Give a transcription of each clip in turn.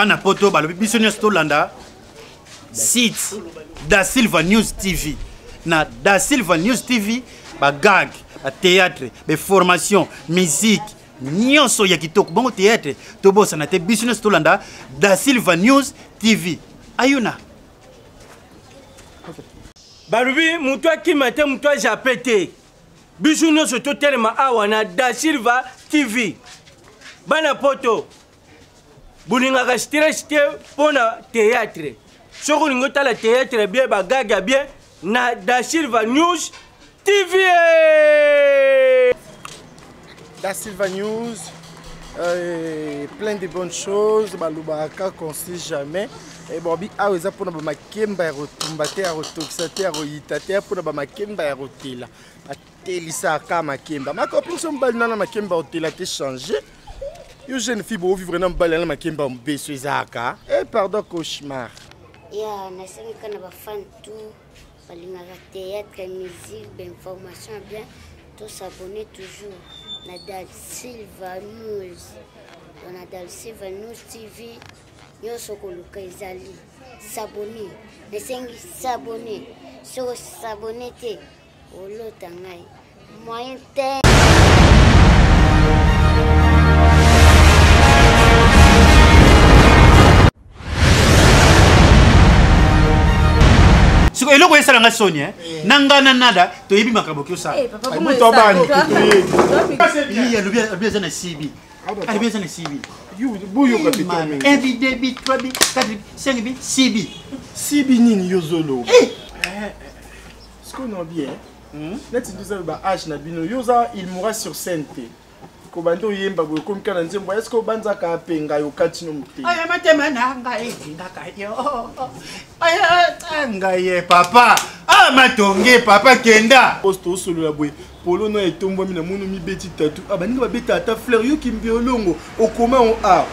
bana poto balobi biso nyonso tolanda site Da Silva News TV na Da Silva News TV ba gag ba théâtre ba formation musique nyonso ya kitoko bongo théâtre to bossa na te biso nyonso tolanda Da Silva News TV ayuna balubi mutu akima te mutu ajape te biso nyonso totelema awa na Da Silva TV bana poto bulingaka stress te mpona théâtre soki olingi otala théâtre bien bagaga bien na Da Silva News TV. Da Silva News, plein de bonnes choses, balubaka qu'on sait jamais. Et bon, ah oui, ça pour nous makemba ya rotumbate ya rotoxate ya royitate pour nous makemba ya rotela. Atelisa ka makemba. Ma copine son balina na makemba rotela te changer. Yo jeune fille beau vivre na balina makemba mbeso ezaka. Eh pardon cauchemar. Ya na sengi kana ba fan tout balingaka théâtre, musique, information bien, tout s'abonner toujours na Da Silva News. On a Da Silva News TV. Yo sokoluka ezali s'abonner. Na sengi s'abonner. Soko s'abonner te olota ngai. Moyen te siko eloko esala nga soni nangana nada toyebi makambo kiosa Muto bani il y a le bien na CB ali bien na CB buyo capitaine. ebi debi 3 bi 4 bi 5 bi CB Sibi nini yozolo. Ce qu'on a bien. Là tu disais ba H na bino yoza il mourra sur scène te. Ko bando yemba boy comme kana nzembo est-ce que banza ka penga yo katino muti. aya matema nanga ngaka yo aya tanga ye papa matonge papa kenda Posto solo la boy. Polo no etombo mina munu mi beti tatu. Abaninga ba beta ata fleur yo kimbi olongo okoma on a.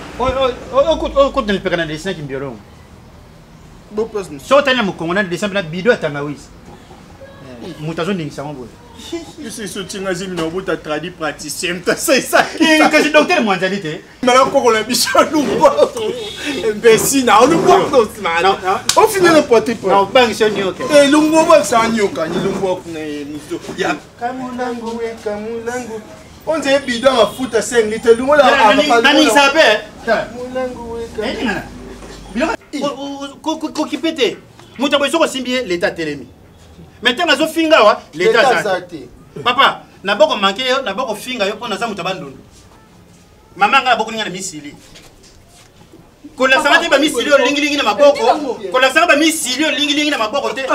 ko dans le pekana de snaki mbiolongo Bo poste. so tanya mukongona de décembre na bido atangawisi mutazo ndingisa ngombo Yo c'est ce tinga zimi na bota tradi praticien ta c'est ça. kasi docteur mwanzalite Mala koko la bichalo. Imbécile na on voit dos man. On finit le poté pour. na bangi soni okay Eh lungo ba sa nyoka ni lungo kuna muso. Ya kamulango we kamulango. On dit bidon mafuta 5 litres lungo la nani sabe kamulango we kamulango. ko kipete mutu boy soko simbi l'état telemi maintenant azo finga wa l'état zate papa na boko manke yo na boko finga yo pona za mutu bandondo mama nga boko ninga na misili ko la sanga te ba misili o lingi lingi na maboko ko la sanga ba misili o lingi lingi na maboko te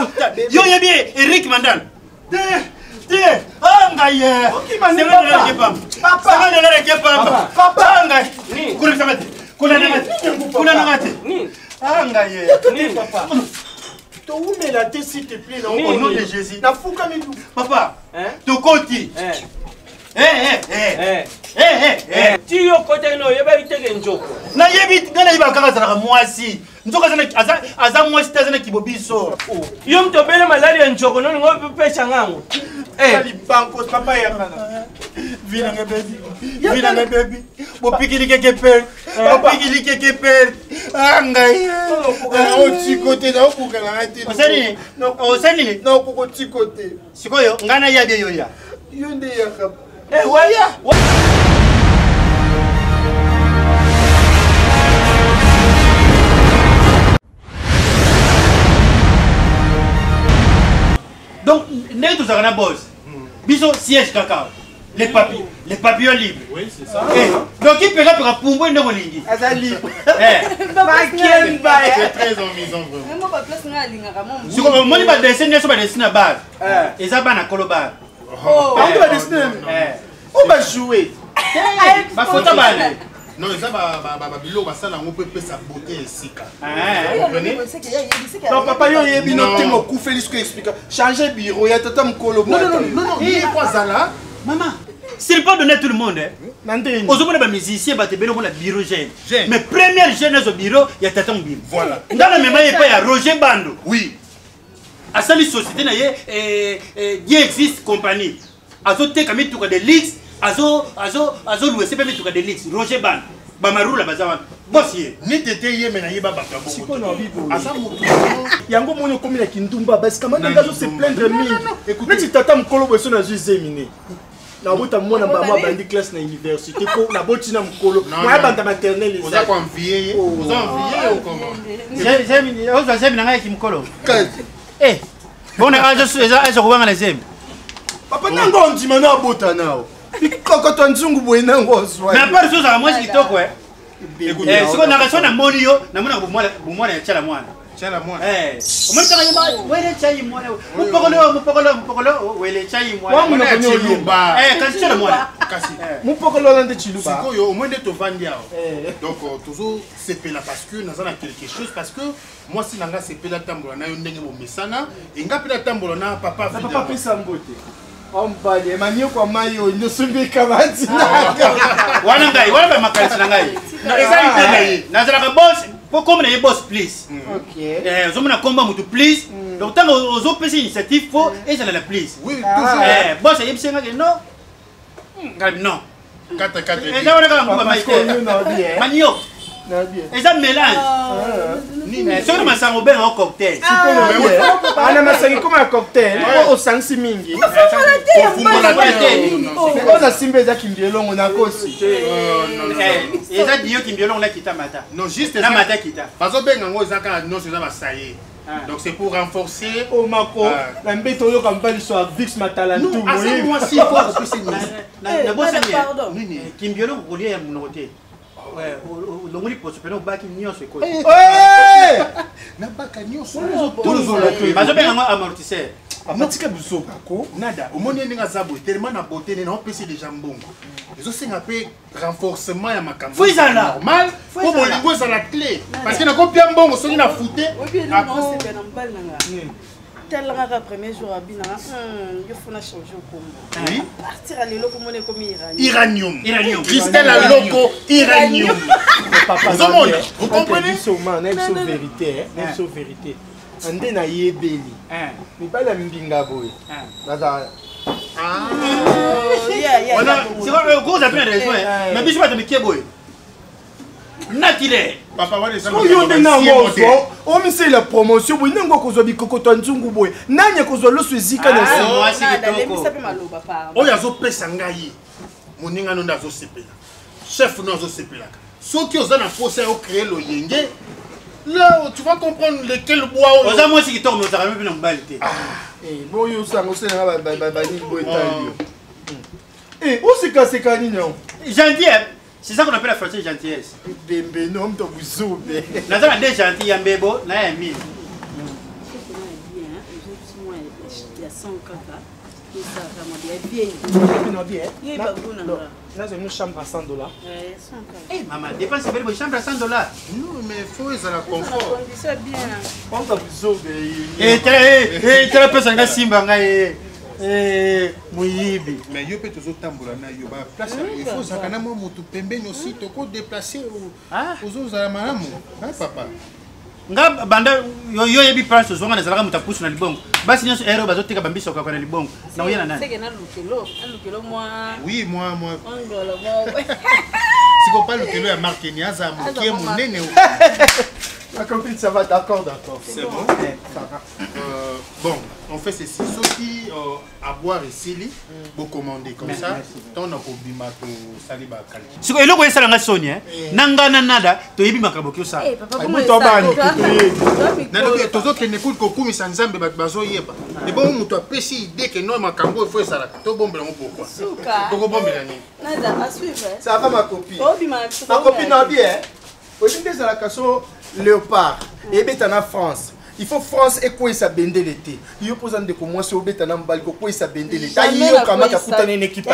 yo yebi Eric Mandal te anga ye papa sanga de la ke papa anga ni kuri sanga te kuna nangate anga ye papa To où mais la tête s'il te plaît là au nom de Jésus. Na fuka mi Papa, to koti. ti yo kote no yeba iteke njoko Na yebi ngana yiba kaka zala mwasi. Nzoka zana aza mwasi tazana kibobiso. yo mtobele malaria njoko no ngo pesa ngango Ali banco papa yangana. Vina nga baby. Vina nga baby. Bopikili keke per. Bopikili keke per. Anga ye. O tikote na okuka na ati. Osani. Osani. Na okuko tikote. Sikoyo ngana yabe yoya. Yonde yaka. waya Donc, n'est tout ça na boss. Biso siège kaka. Les papillons libres. Oui, c'est ça. Donc il peut faire pour ndo molingi. Azali. bakemba C'est très amusant vraiment. Moi, ma place, nga lingaka mon. Si on moni ba dessiner so ba dessiner bar. Eza ba na kolo bar. On va dessiner. On va jouer. Ba photo ba. Non, ça va bilo va ça na ngopé pesa beauté esika. Non papa yo yebi no te mo ku Félix ko explique. Changer bureau ya tata mkolo moi. Non. Il quoi ça là? Maman, c'est pas donner tout le monde hein. Aux hommes de musiciens ba te belo la bureau jeune. Mais première jeune au bureau, il y a tata bureau. Voilà. Dans la mémoire il y a Roger Bando. Oui. À cette société na y existe compagnie. Azote kami tuka de Lix. Azo loué c'est pas mettre des lix Roger Ban Bamarula bazawa bossier ni tete ye mena yeba bato bongo siko na bibo asa moto yango moni komi na kindumba basi kama nanga zo se plaindre mingi neti tata mokolo boso na zo examiner na bota mwana mama bandi classe na université ko na botina mokolo moya banda maternelle oza ko envier oza envier ou comment zemi oza zemi na ngai kimkolo bona azo kubanga na zemi papa nango ondima na bota nao ikokoto nzungu boye nango ozwa na part so za mwasi kitoko siko na kasona moni yo na mona bumwana ya chala mwana chala mwana umemtaka yimba wele chai mwana mupokolo wele chai mwana ya chiluba kasi chala mwana kasi mupokolo lande chiluba siko yo omwende tovandi awo donc toujours sepela parce que naza na quelque chose parce que moi si nanga sepela tambola na yo ndenge bomesana enga pela tambola na papa pesa mbote ombali manio kwa mayo ndosumbi kabati wana ngai wana ba makanisi na ngai na ezali tena nazala ka boss po comme na boss please OK zomona komba mutu please donc tango ozo pesa initiative fo ezala la please oui toujours boss yebsenga ke no ngai non kata eza wana ka mbuba maite manio eza mélange soki masango obenga o cocktail ana masangi koma ya cocktail osangisi mingi oza simba eza kimbielongo na kosi eza dio kimbielongo na kita mata non juste na mata kita bazobenga ngo eza kaka nyonso eza basaye donc c'est pour renforcer o mako na mbeto oyoka mbaliso ya vix matalantu na bosani kimbielongo kolia ya monoko te longoli poso pena obaki nyonso ekoti nabaka nyonso bazobenga ngo amortisseur amatika biso kako nada omoni ndenge aza boye tellement na beauté nde naopesi déjà mbongo ezosenga mpe renforcement ya makambo fo ezala normal po bolingo ezala clé parce que nakopia mbongo soki na fute telanga premier jour abinanga yo fona changer kombo partir à lelo komone komi iranium Christelle aloko iranium papa zomona vous comprenez so man so vérité so vérité ande na yebeli mibala mbinga boye naza voilà c'est gros appel raison mais biso bato mikie boye nakile papa wana eza oyo nde nango ozo omisela promotion boye nango kozwa bikokoto nzungu boye nanye kozwa loso ezika na oyo azopesa ngai moninga no nde azosepela chef no azosepelaka soki oza na posa ya ocréer loyenge là tu vas comprendre lequel bois oza mwasi kitoko mais ozaka mpe na mobali te boyo osanga osenanga banini boye talio osekaseka nini yango gentil c'est ça qu'on appelle la française gentillesse bembe no mto buzobe naza na deux gentil ya mbebo na ya mille Là, une chambre à $100. Eh, maman, dépense une chambre à $100. Non, mais il faut être à la confort. C'est bien. On t'a besoin de. Tu as personne qui simba ngai. Muyibi. Mais yo peut toujours tambola na yo ba place il faut ça kana mo mutu pembeni aussi to ko déplacer aux autres à malamu. Hein papa. Nga banda yo yebi place zonga na zalaka mutapusu na libongo. Basi nyonso ero bazotika bambiso kwa na libongo. Na uyana nani? C'est que na lukelo moi. Oui, moi. Ngolo moi. Siko pas lukelo ya marque ni aza mokie monene. La copine ça va d'accord. C'est bon. Bon, on fait ceci. Ceux qui à boire ici, vous commandez comme ça. Ton obima to saliba kali. Siko eloko esala nga soni nanga na nada to yebi makaboki osala. Eh papa comment ça? Nalobi tozo kene kul ko kumisa nzambe bazo yeba. Et bon muto apesi idée que non makambo il faut ça to bombela mo pourquoi. Pourquoi bombela ni? Nada à suivre. Ça va ma copine. Ma copine n'a bien. Aujourd'hui c'est la casso léopard et bétana France. Il faut France et quoi ça bende l'été. Il y a posant de comment c'est au bétana mbali quoi ça bende l'été. Il y a comment ça coûte une équipe.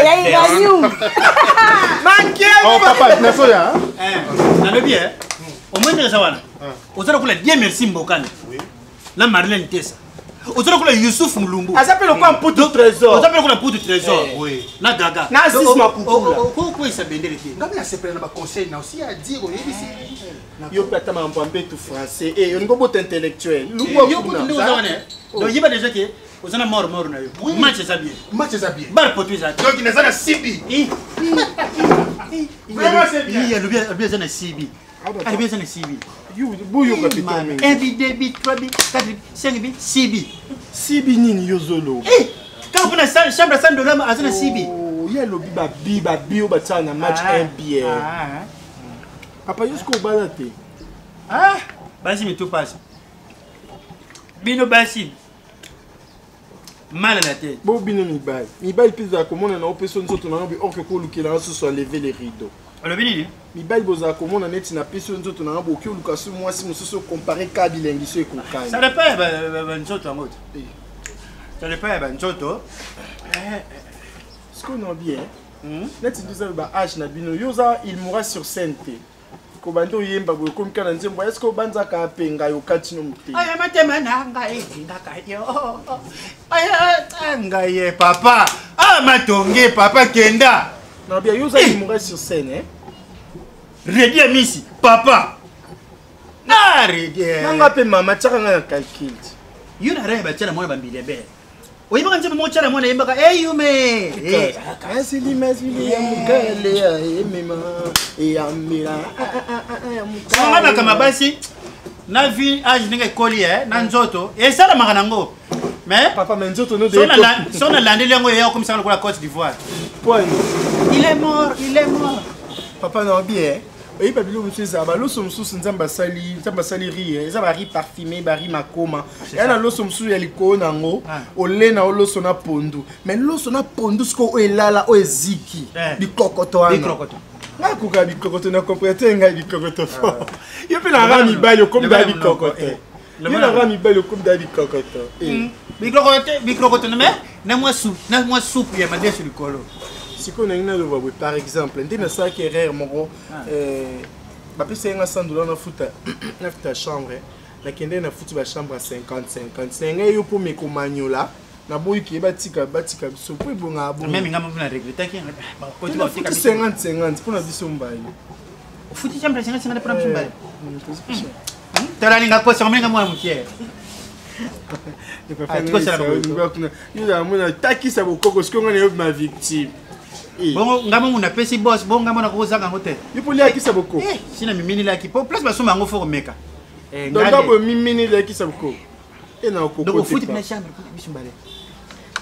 Oh papa, na soya. Na bien. Au moins de ça wana. Ozala kula Dieu merci mbokana. Oui. La Marlène Tessa. Ozala kula Youssouf Mulumbu. Ça s'appelle quoi un pot de trésor. Ça s'appelle quoi un pot de trésor. Oui. Na gaga. Na sisma pupula. Quoi ça bende l'été. Ngabe se prendre ba conseil na aussi à dire au ici. Yo pata ma mbambe tout français et on go intellectuel. Yo ko ndo wana. Donc yiba déjà que ozana mort na yo. Match ça bien. Bar potu ça. Donc il est na Sibi. Vraiment c'est bien. Il y a le bien ça na Sibi. Allez, bien, ça, les 6 billes. Bouillon, capitaine. 1 billes, 2 billes, 3 billes, 4 billes, 5 billes, 6 billes. 6 billes, Yozolo. Quand on a la chambre à 100 $, à 6 billes. Il y a le bibi, au bâtiment, un match NBA. Papa, il y a ce qu'on va là. Ah, vas-y, mais tout passe. Bino Bassi. Mal à la tête. Bon, Bino Mibay. Mibay, puis à comment on a personne d'autre, on a envie or que pour le qu'il a soit lever les rideaux. Le Bini. Mibay, boza comment on a net une personne d'autre, on a envie que Lucas, moi, si nous sommes comparés Kabilengi, c'est qu'on caille. Ça dépend, ben, Nzoto en mode. Ça dépend, ben, Nzoto. Ce qu'on a bien, net une deuxième H na Bino, Yoza, il mourra sur scène. Kobando yemba comme kana nzembo est-ce que banza ka penga yo katino muti aya matema nanga ezinga kayo aya ngaye papa ah matonge papa kenda na bien yoza il mourrait sur scène Redi Misi papa na Redi nanga pe mama tsaka nga calcul yuna reba tsala mwana bambile be oyibaka nzembo mo tsala mwana yembaka eyume asili masili ya mukale ya emema ya mira sanga makama basi na vie age ndenge koli na nzoto esala makanango mais papa mais nzoto no de sona landeli yango ya comme ça la Côte d'Ivoire point il est mort papa non bien et pas bilo monsieur ça ba loso mususu nzamba sali riz ça ba riz parfumé ba riz makoma et na loso mususu ya liko nango olena loso na pondu mais loso na pondu sko o elala o eziki bikokoto wana bikokoto na kuka bikokoto na comprendre ngai bikokoto fo yo pe na rami bayo comme da bikokoto yo na rami bayo comme da bikokoto bikokoto na moi soupe ya madesse likolo. Si on a une autre, par exemple, on a ça qui est rare, mon c'est un $100 dans ta chambre. La kende na foutu ba chambre à 50. C'est un yo pour mes comagnola. Na boy qui batika so pour bonga bon. Même ngam na regretter qui ba 50 pour na biso mbayi. Foutu chambre 50 pour na biso mbayi. Tala ninga ko sa mwenga mwa mkier. Il a mon taki sa bokoko ce qu'on est ma victime. Bon ngamo muna pesi boss bon ngamo na kozanga ngote. Il faut liaki sa bokoko. Sina mimini la ki po place ba soma ngo fo meka. Donc d'abord mimini liaki sa bokoko. Et na okoko. Donc foot na chambre pour biso mbale.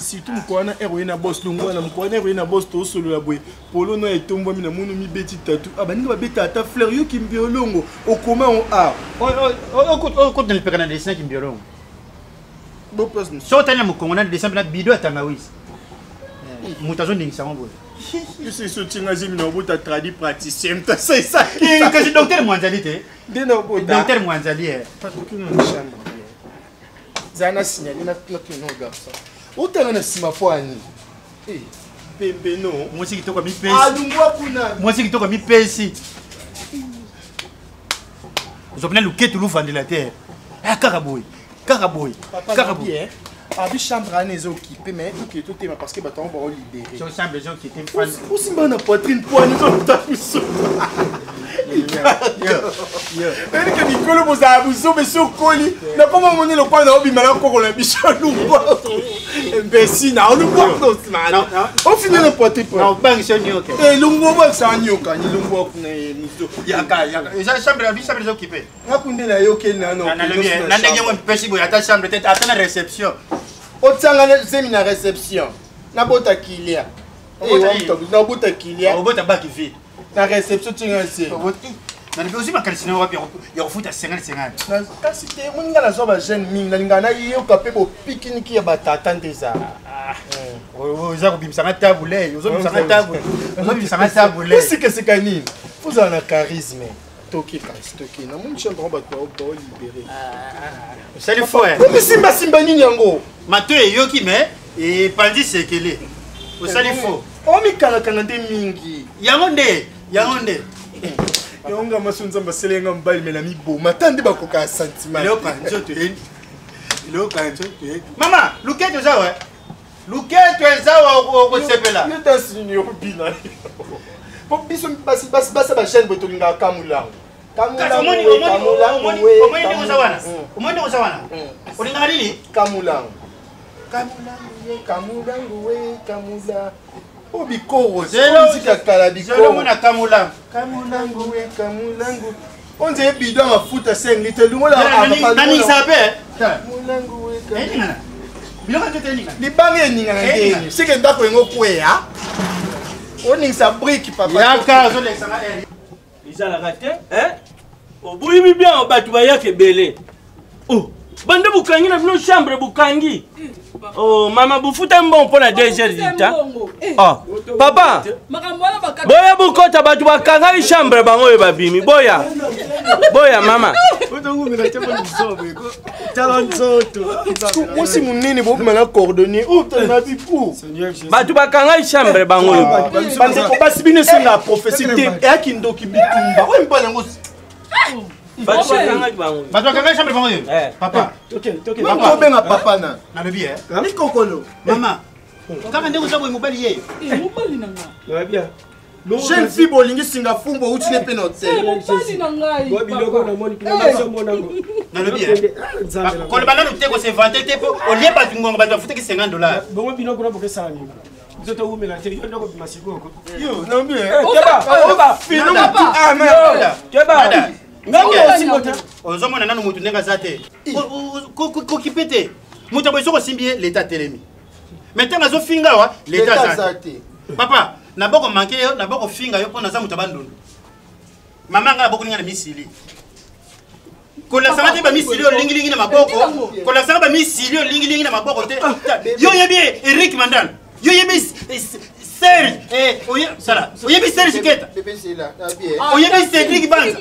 Surtout mkwana na boss lungwana mkwana na boss to solo la boy. Polo no etombo mi na munu mi beti tatu. Abaninga ba beta ta fleur yo ki mbiolongo okoma on a. O na pekana dessin ki mbiolongo. Bon place. So tanya mukongo na dessin na bido atangawisi. Mutazo ndingisa ngo. Je suis soutien à Zimino, tu as traduit praticien, tu sais ça. Que je docteur Mwanzalité. Docteur Mwanzali. Pas aucune chambre. Zana signalé notre nom garçon. Où t'as un sima poani? Eh, Pembe non. Moi aussi qui te comme pesi. Ah, Lungwa kuna. Moi aussi qui te comme pesi. Vous avez le quai tout le vent de la terre. Ah, Karaboy. Karaboy. Abi chambre à les occupés mais qui tout est parce que bah on va libérer. J'ai chambre les gens qui étaient fan. Où si bon na poitrine poigne dans ta pousse. Yo. Elle que Nicolo vous a abusé mais sur colis. Na comment on le coin na obi mala ko la bichou quoi. Imbécile na on le voit non. On finit le poitrine. Non, pas c'est nyoka. Eh lungo ba sa nyoka ni lungo kuna muso. Yaka. J'ai chambre les occupés. Na kunde na yo ken na non. Na ndenge mo pesi bo ata chambre tête ata na réception. Otsanga zemi na réception. Na bota kilia. Na bota kilia. Obota baki vide. Na réception tinga se. Na ndio aussi makalisi na wapi ya kufuta 50. Na kasi te muninga na zoba jeune mingi na lingana yo kapé bo pique-nique ya batata ndeza. Oza kubimisa tabule, ozo bimisa tabule. Ozo bimisa tabule. Si que c'est kanini. Vous avez un charisme. Toki na mon chambre on va libérer. C'est le fou. Mais simba nini yango. Mato yoki mais et pandi sekele. O sali fo. O mi kala nde mingi. Yangonde. Yonga masunza mbaselenga mbali mena mibo. Matande bakoka sentiment. Ilo kanjo te. Mama, luketo zawa. Luketo zawa o sepela. Yo tasini yo bina. Po biso basi ba chaîne boto linga kamula. Omoni usawana. Olinga nini? Kamula. Obikoro zelo mona kamula. Kamulangu. On dirait bidon à foutre à 5 litres. Le monde a nani sape. Mulango weka. Biloko te ninga. Li bange ninga ngeni. C'est que ndako ngo kwea. On ning sa brique papa. Ya ka zo le sanga eri. Izala raté, hein? Obuyi bien batu bayake belé. Oh, bande bukangi na bino chambre bukangi. Oh, mama bufuta mbon pour la 2 heures du temps. Oh, papa. Boya bukota batu bakanga chambre bango e babimi. Boya. Boya mama. Moi si mon nini bo mala coordonner. Oh, t'en as vu pour. Batu bakanga chambre bango e ba. Parce que pas bino c'est la prophétie et akindo kibitumba. Ouais mpa nango. Batu bakanga bango. Batu bakanga chambre bango e. Papa. Ok. Papa benga papa na. Na lobi eh. Ni kokolo. Mama. Kaka ndeko sabo mobali ye. Mobali nanga. Ouais bien. Jeune fille bolingi singa fumbo uti ne penote. Mobali nanga. Bo biloko na moni kina so monango. Na lobi eh. Ko le banano te ko se vanter te po o lie batu ngongo batu futa ki $50. Bongo biloko na boke sani. Zoto umela te yo ndoko bimasigoko. Yo, na mbi eh. Keba. Fino mtu amen. Keba. Ngango osingota. Ozomona nanu mutu ndenga zate. Ko kipete. Mutu boso ko simbie l'état telemi. Maintenant zo finga wa l'état zate. Papa, na boko manke yo, na boko finga yo pona za mutu bandondo. Mama nga boko ninga na misili. Ko la sanga te ba misili yo lingi na maboko. Ko la sanga ba misili yo lingi na maboko te. Yo yebi Eric Mandal. Yo yebi Serge oye sala. Oyebi Serge Keta. Oyebi Cédric Banza.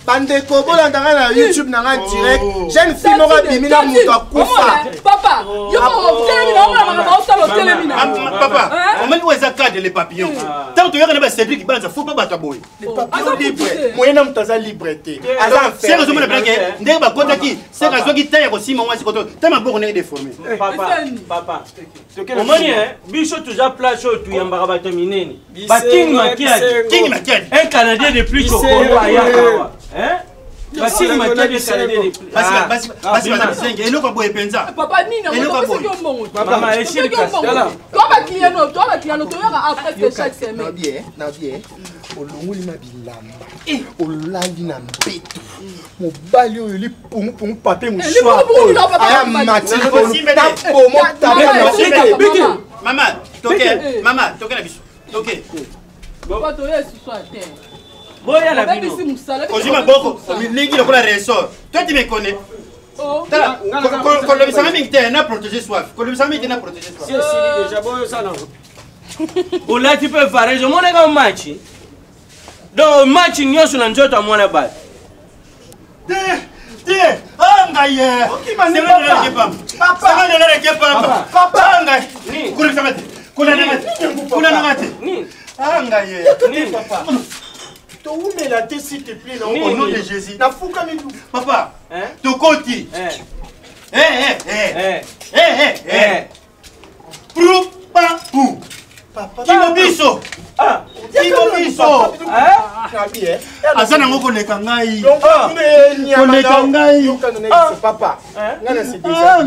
Bande ko bolanda na YouTube na direct. Jeune fille mora bimina mutu akufa. Papa, yo mo telemina on na ma sala telemina. Papa, on met où est cadre les papillons. Tant que y a Cédric Banza faut pas battre boy. Les papillons libres. Moyen mtaza liberté. Azan c'est raison de blague. Ndé ba kota ki, c'est raison qui taille aussi mon mwasi koto. Tama boko ne déformé. Papa. Au moins bicho toujours place au tu yambara bato minene. Ba King Makiadi. Un Canadien de plus au Congo aya. Hein? Parce que ma tête est salée de plus. Parce que et nous quoi boy penza. Papa nina on Maman est chez là. Toi ma client toi après chaque semaine. Na bien. Olongoli na bilamba. Olali na mbeto. Mobali oyo li pung pape mo choix. Aya mati ko ta po mo ta na. Maman, toke na biso. Toke. Papa toi est sur terre. Boya la bino. Ojima boko, ligi le kola ressort. Toi tu me connais. Tala, quand le bisami te na protéger soif. Quand le bisami te na protéger soif. Si déjà boyo ça non. Ola tu peux faire je mon ga match. Donc match nyoso na njoto amona ba. Angaye. Papa. Ni. Kuna ngate. Ni. Angaye. Ni papa. Où mais la tête s'il te plaît au nom de Jésus. Na fuka mi papa. To koti. Prou pa pou. Papa. Kimo biso. Kimo biso. Asana ngoko leka ngai. Koleka ngai. Papa. Ngana c'est déjà.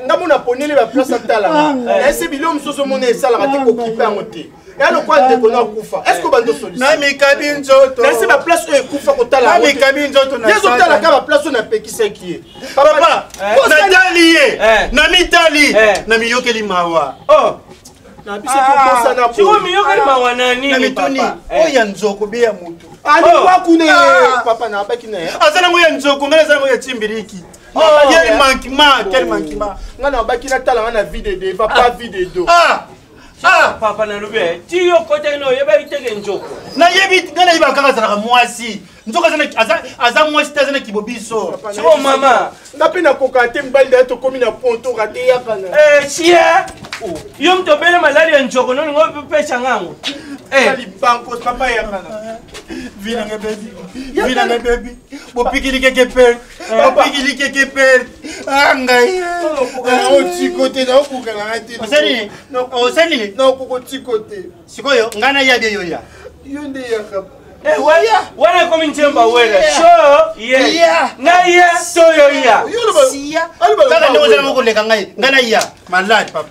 Ngamona ponele ba place atala. Na ese bilo msoso mona esala ka te ko kipa ngote. Et le quoi de qu'on a kufa. Est-ce que bando solution? Na mi kabin zoto. Laissez ma place e kufa ko tala. Na mi kabin zoto na. Yezo tala ka place na pekisa qui. Papa, na dalié. Na mi tali. Na mi yokeli mawa. Oh. Na bise ko ça na. Tu vois mi yokeli mawa nani ni papa. Oya nzoko be ya mutu. Ali kwa kune papa na baki na. Azana ngo ya nzoko ngala zango ya chimbiriki. Quel manquement. Ngana baki na tala na vide de papa vide do. Papa na lube ti yo kote no yeba itege njoko na yebi ngana yiba kaka zana mwasi nzoka zana aza mwasi tazana kibobiso sio mama napenda kokate mbali da to komi na ponto rate ya kana chia yo mto bele malali ya njoko no ngo pesha ngango ali banko papa ya kana vina nge baby bopikili keke per bopikili keke per angai o tikote na okukana ngati osani na okukotikote sikoyo ngana ya de yoya yonde ya kapa wana komi nchemba wele show yeah na ya so yo ya siya kaka ndo zana moko leka ngai ngana ya malade papa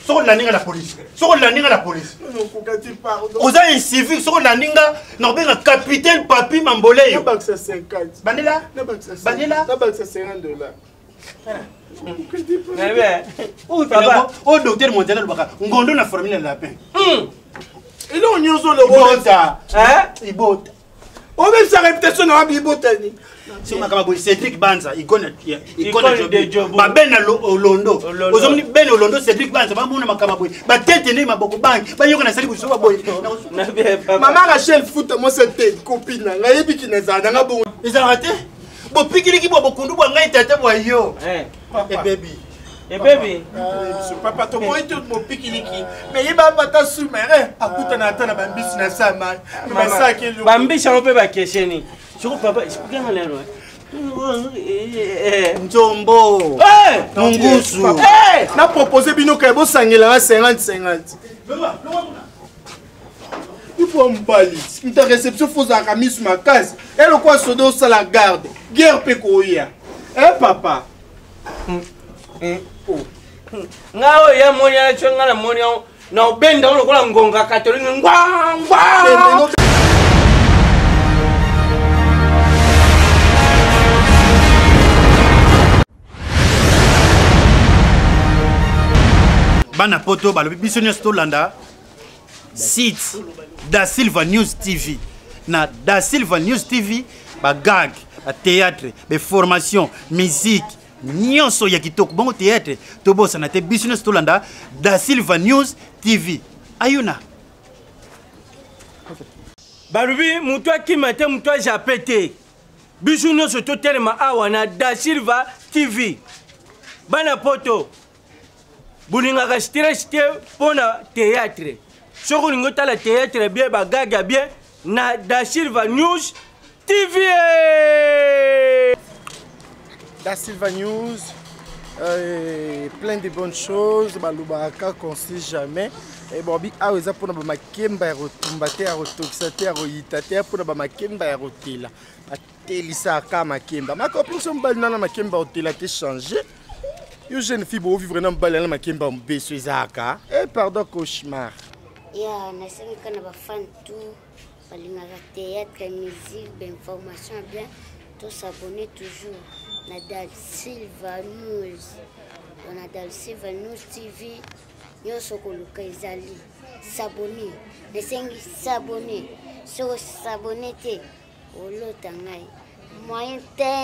Soko landinga la police. Soko landinga la police. Non, kokati pardon. Oza un civique soko landinga na benga capitaine Papi Mambolé. Na baksa 50. Bandela? Na baksa 50. Bandela? Na baksa $50. Oh docteur Montana Lubaka. Ngondo na formule la lapin. Et là on yozo le Ibota. Ibota. On même sa réputation na bibotani. Si on a Cédric Banza, icône de job. Ba ben Olondo. Ozomni ben Olondo Cédric Banza, ba mona makama boy. Ba tete ne maboko bank. Ba yoko na sali buso ba boy. Maman Rachel foot moi cette copine là, yebi ki na za nga bon. Ils ont raté. Bo pikili ki bo bokundu bo ngai tete bo yo. Et baby. Et baby. Papa to moi tout mon pikiliki. Mais il va pas sous-marin. Akuta na tana bambisi na sama. Mais ça qui le bambisi on peut ba kesheni. Je crois papa, je peux bien aller loin. Nzombo. Mungusu. Na proposé bino ka bo sangela 50-50. Il faut un balis. Une réception faut à camis ma case. Et le quoi sodo ça la garde. Guerre pe koya. Papa. Ngao ya monia chonga na monia na benda unokola ngonga katolini ngwa. Bana poto balobi biso nyonso tolanda site Da Silva News TV na Da Silva News TV ba gag ba théâtre ba formation musique nyonso ya kitoko bongo théâtre to bossa na te biso nyonso tolanda Da Silva News TV ayuna balobi mutu akima te mutu ajape te biso nyonso totelema awa na Da Silva TV bana poto bulingaka stress te pona théâtre soko olingi otala théâtre bien bagaga bien na Da Silva News TV. Da Silva News, plein de bonnes choses, balubaka qu'on sait jamais. Et bon, bi a eza pona ba makemba ya rotumba te ya rotokisa te ya royita te pona ba makemba ya rotela. Atelisa ka makemba. Ma copine son bal na makemba hotela te changer. Yo jeune fille bo vivre na mbala na makemba mbeso ezaka. Pardon cauchemar. Ya nasenga na ba fan tout balingaka théâtre musique ben information bien tous s'abonner toujours na Da Silva News. On a Da Silva News TV. Nyonso koluka ezali s'abonner. Nasengi s'abonner. So s'abonner te olota ngai moyen te